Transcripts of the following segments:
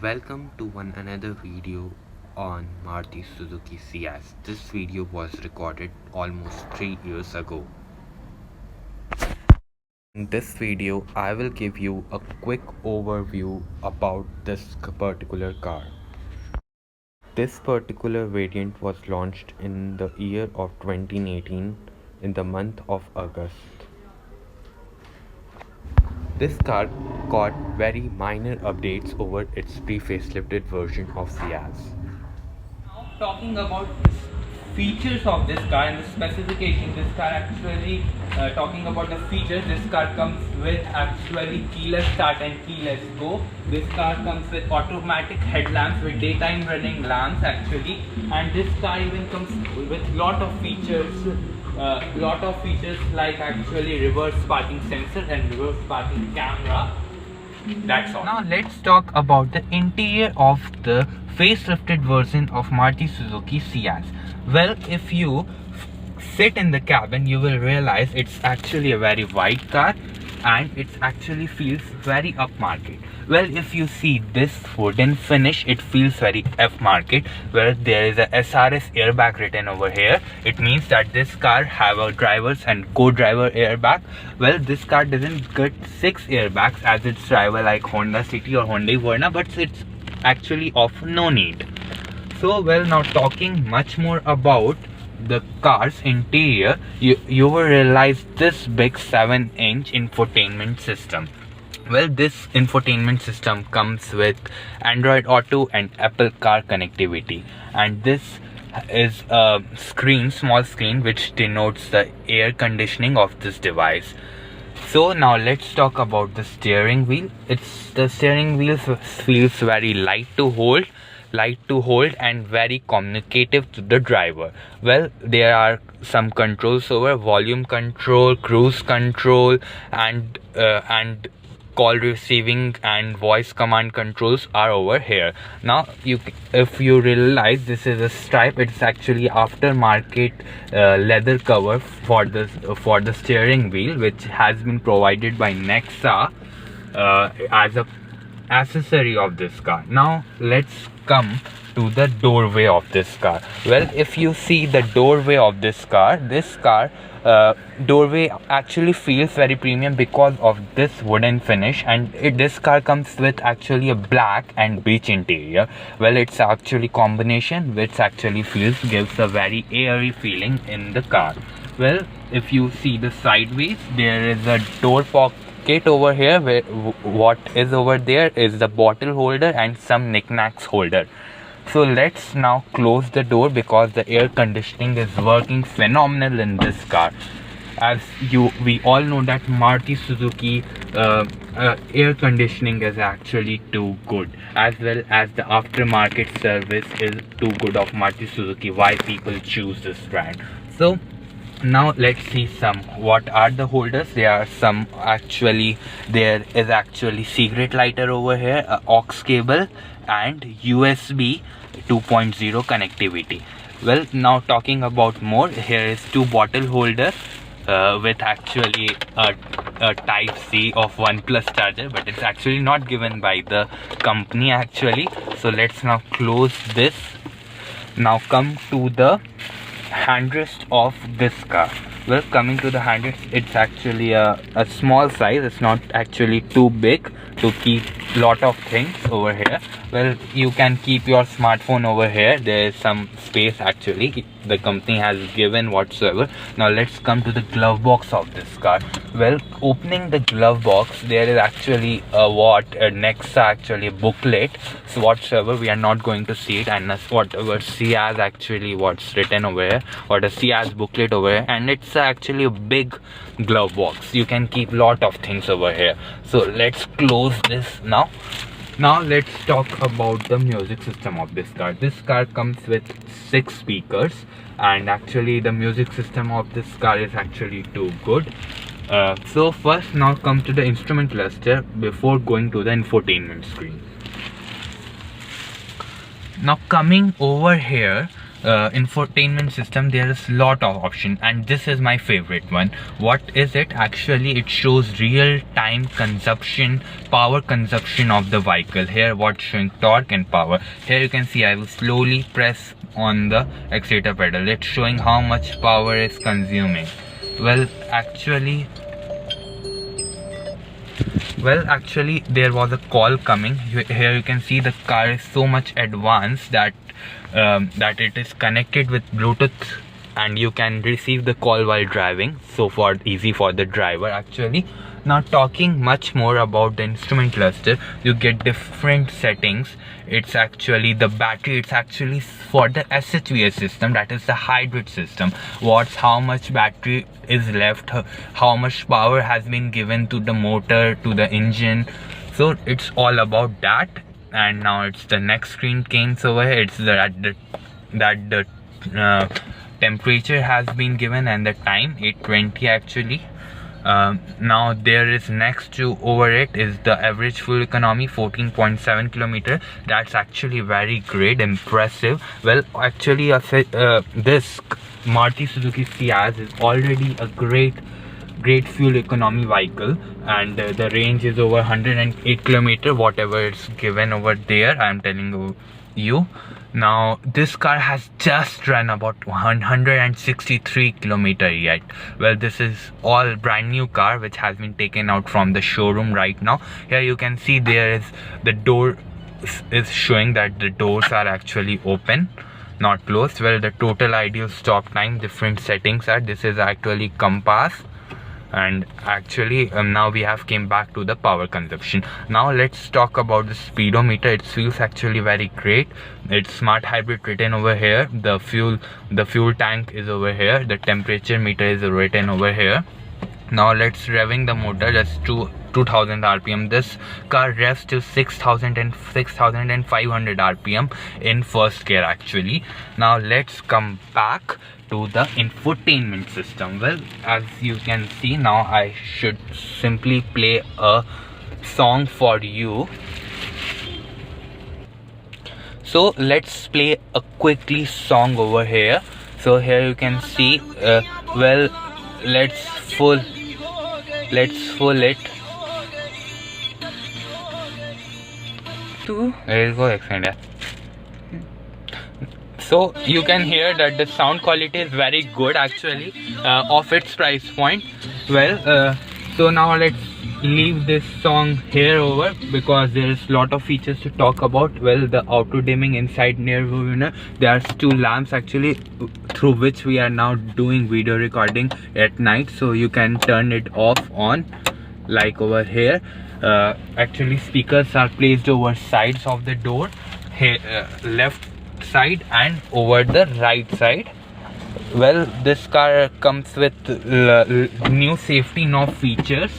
Welcome to another video on Maruti Suzuki Ciaz. This video was recorded almost 3 years ago. In this video, I will give you a quick overview about this particular car. This particular variant was launched in the year of 2018 in the month of August. This car got very minor updates over its pre-facelifted version of Ciaz. Now talking about the features of this car and the specification, this car actually talking about the features, this car comes with actually keyless start and keyless go. This car comes with automatic headlamps with daytime running lamps actually, and this car even comes with lot of features like actually reverse parking sensor and reverse parking camera. That's all. Now let's talk about the interior of the facelifted version of Maruti Suzuki Ciaz. Well, if you sit in the cabin, you will realize it's actually a very wide car and it actually feels very upmarket. Well, if you see this wooden finish, it feels very F-market, where there is a SRS airbag written over here. It means that this car have a driver's and co-driver airbag. Well, this car doesn't get 6 airbags as its rival like Honda City or Hyundai Verna, but it's actually of no need. So, well, now talking much more about the car's interior, you will realize this big 7-inch infotainment system. Well, this infotainment system comes with Android Auto and Apple Car connectivity, and this is a small screen which denotes the air conditioning of this device. So now let's talk about the steering wheel. The steering wheel feels very light to hold and very communicative to the driver. Well, there are some controls over volume control, cruise control, and call receiving and voice command controls are over here. Now if you realize, this is a stripe. It's actually aftermarket leather cover for the steering wheel, which has been provided by Nexa as a accessory of this car. Now let's come to the doorway of this car. Well, if you see the doorway of this car doorway actually feels very premium because of this wooden finish, and this car comes with actually a black and beige interior. Well, it's actually combination which actually gives a very airy feeling in the car. Well, if you see the sideways, there is a door pocket over here, where what is over there is the bottle holder and some knickknacks holder. So let's now close the door because the air conditioning is working phenomenal in this car. As we all know that Maruti Suzuki air conditioning is actually too good, as well as the aftermarket service is too good of Maruti Suzuki, why people choose this brand. So now let's see what are the holders. There is actually cigarette lighter over here, a aux cable and USB 2.0 connectivity. Well, now talking about more, here is 2 bottle holders with actually a type C of OnePlus charger, but it's actually not given by the company actually. So let's now close this. Now come to the handrest of this car. Well, coming to the handrest, it's actually a small size. It's not actually too big to keep lot of things over here. Well, you can keep your smartphone over here. There is some space actually the company has given whatsoever. Now let's come to the glove box of this car. Well, opening the glove box, there is actually a Nexa actually booklet. So whatsoever, we are not going to see it, and whatever Ciaz actually what's written over here, or the Ciaz booklet over here, and it's actually a big glove box. You can keep lot of things over here. So let's close this now. Now let's talk about the music system of this car. This car comes with 6 speakers, and actually the music system of this car is actually too good. So first, now come to the instrument cluster before going to the infotainment screen. Now coming over here, infotainment system, there is lot of option, and this is my favorite one. What is it? Actually, it shows real time consumption, power consumption of the vehicle. Here what's showing torque and power. Here you can see I will slowly press on the accelerator pedal. It's showing how much power is consuming. Well actually there was a call coming. Here you can see the car is so much advanced that that it is connected with Bluetooth, and you can receive the call while driving, so for easy for the driver actually. Now talking much more about the instrument cluster, you get different settings. It's actually the battery, it's actually for the SHVS system, that is the hybrid system. How much battery is left, how much power has been given to the motor, to the engine, so it's all about that. And now it's the next screen came over here. It's that the temperature has been given and the time 8:20 actually. Now there is next to over it is the average fuel economy 14.7 kilometer. That's actually very great, impressive. Well actually this Maruti Suzuki Ciaz is already a great fuel economy vehicle, and the range is over 108 kilometer, whatever it's given over there. I'm telling you. Now this car has just run about 163 kilometer yet. Well, this is all brand new car which has been taken out from the showroom right now. Here you can see there is the door is showing that the doors are actually open, not closed. Well, the total ideal stop time, different settings are, this is actually compass. And actually now we have came back to the power consumption. Now let's talk about the speedometer. It feels actually very great. It's smart hybrid written over here. The fuel tank is over here. The temperature meter is written over here. Now let's revving the motor just to 2000 rpm. This car revs to 6,000 and 6,500 rpm in first gear actually. Now let's come back to the infotainment system. Well, as you can see, now I should simply play a song for you. So let's play a quickly song over here. So here you can see well, let's full it to, there you go, extend it. So you can hear that the sound quality is very good actually of its price point. Well so now let's leave this song here over, because there is lot of features to talk about. Well, the auto dimming inside near winner, there's two lamps actually through which we are now doing video recording at night, so you can turn it off on like over here. Actually speakers are placed over sides of the door, here left side and over the right side. Well, this car comes with new safety knob features.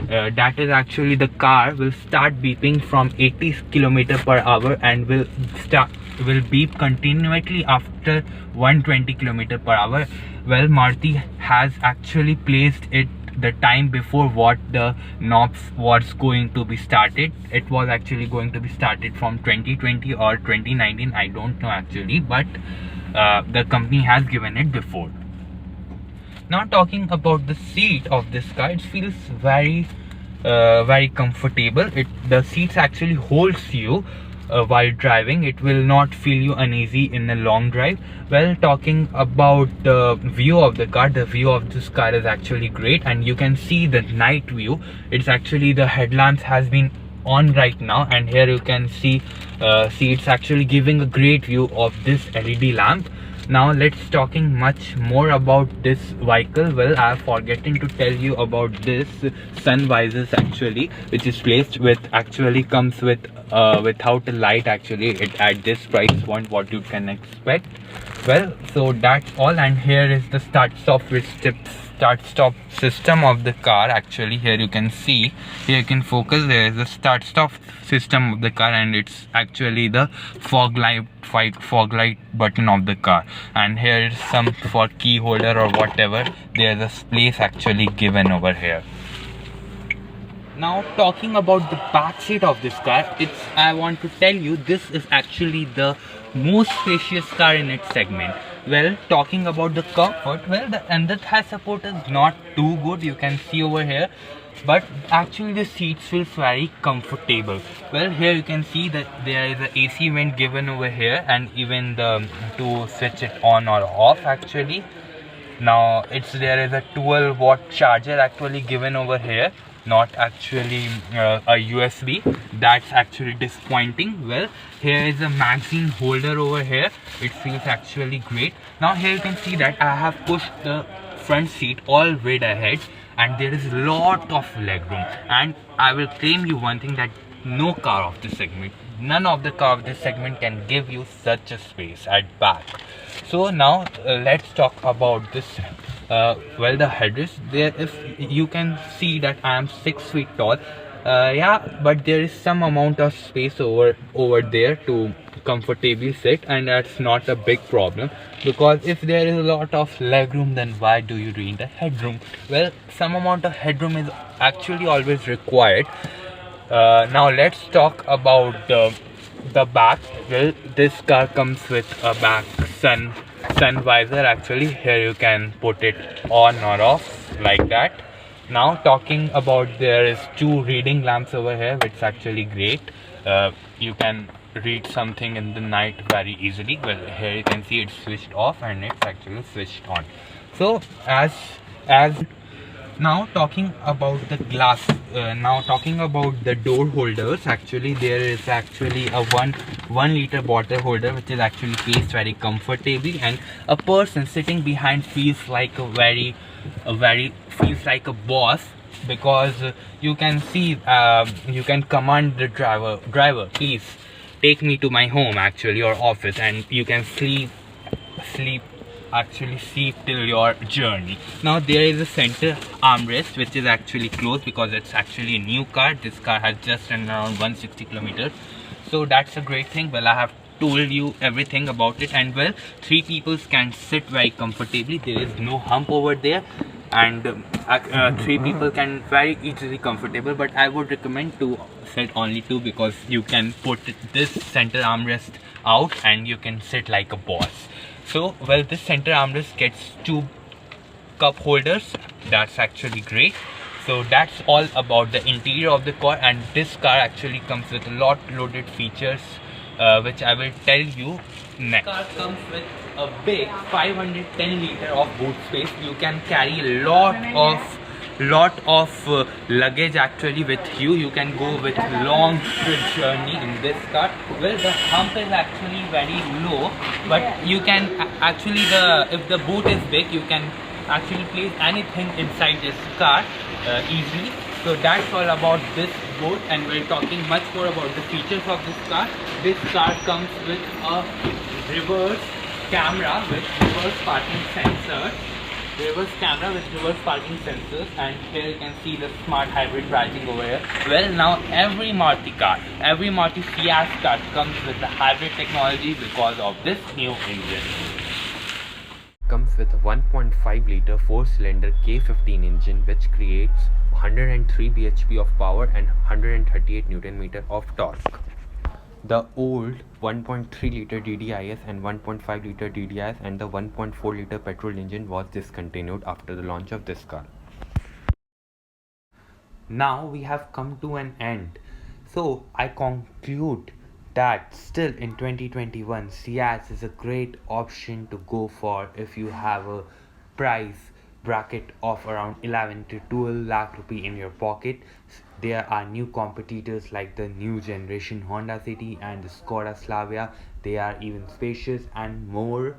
That is actually the car will start beeping from 80 km/h and will beep continuously after 120 km/h. Well, Maruti has actually placed it the time before what the knobs was going to be started. It was actually going to be started from 2020 or 2019, I don't know actually, but the company has given it before. Now talking about the seat of this car, it feels very comfortable. The seats actually holds you while driving. It will not feel you uneasy in a long drive. Well, talking about the view of the car, the view of this car is actually great, and you can see the night view. It's actually the headlamps has been on right now, and here you can see it's actually giving a great view of this LED lamp. Now let's talking much more about this vehicle. Well, I have forgotten to tell you about this sun visors actually, which is placed with, actually comes with without a light actually. It at this price point what you can expect. Well, so that's all, and here is the start stop system of the car actually. Here you can see, here you can focus, there is the start stop system of the car, and it's actually the fog light button of the car, and here is some for key holder or whatever. There's a place actually given over here. Now talking about the back seat of this car, I want to tell you this is actually the most spacious car in its segment. Well, talking about the comfort, well, the under thigh support is not too good, you can see over here, but actually the seats feels very comfortable. Well, here you can see that there is a AC vent given over here, and even the to switch it on or off actually. Now there is a 12-watt charger actually given over here, not actually a USB. That's actually disappointing. Well, here is a magazine holder over here. It feels actually great. Now here you can see that I have pushed the front seat all way ahead, and there is lot of legroom. And I will claim you one thing, that no car of this segment, none of the car of this segment can give you such a space at back. So now let's talk about this. Well, the headrest there, if you can see that I am 6 feet tall, yeah, but there is some amount of space over there to comfortably sit, and that's not a big problem, because if there is a lot of legroom, then why do you need a headroom? Well, some amount of headroom is actually always required. Now let's talk about the back. Well, this car comes with a back sun visor. Actually, here you can put it on or off like that. Now talking about, there is 2 reading lamps over here, which is actually great. You can read something in the night very easily. Well, here you can see it's switched off and it's actually switched on. So as now talking about the glass, now talking about the door holders, actually there is actually a 1 liter bottle holder, which is actually placed very comfortably, and a person sitting behind feels like feels like a boss, because you can see, you can command the driver, please take me to my home actually, or office, and you can sleep till your journey. Now there is a center armrest, which is actually closed because it's actually a new car. This car has just run around 160 kilometers, so that's a great thing. Well, I have told you everything about it, and well, 3 people can sit very comfortably. There is no hump over there, and 3 people can very easily comfortable, but I would recommend to sit only 2, because you can put this center armrest out and you can sit like a boss. So well, this center armrest gets 2 cup holders. That's actually great. So that's all about the interior of the car, and this car actually comes with a lot loaded features, which I will tell you next. This car comes with a big 510 liter of boot space. You can carry a lot of luggage actually with you. You can go with long journey in this car. Well, the hump is actually very low, but you can actually, if the boot is big, you can actually place anything inside this car easily. So that's all about this boat, and we're talking much more about the features of this car. This car comes with a reverse camera with reverse parking sensors. And here you can see the smart hybrid pricing over here. Well, now every Maruti Ciaz car comes with the hybrid technology because of this new engine. Comes with a 1.5 liter 4-cylinder K15 engine, which creates 103 bhp of power and 138 Nm of torque. The old 1.3 liter DDIS and 1.5 liter DDIS and the 1.4 liter petrol engine was discontinued after the launch of this car. Now we have come to an end. So I conclude that still in 2021, Ciaz is a great option to go for if you have a price bracket of around 11 to 12 lakh rupee in your pocket. There are new competitors like the new generation Honda City and the Skoda Slavia. They are even spacious and more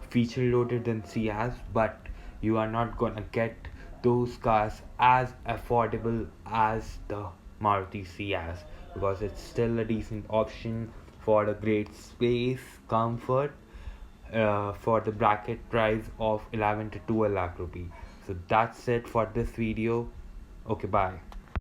feature loaded than Ciaz, but you are not gonna get those cars as affordable as the Maruti Ciaz, because it's still a decent option for a great space, comfort, for the bracket price of 11 to 12 lakh rupee. So that's it for this video. Okay, bye.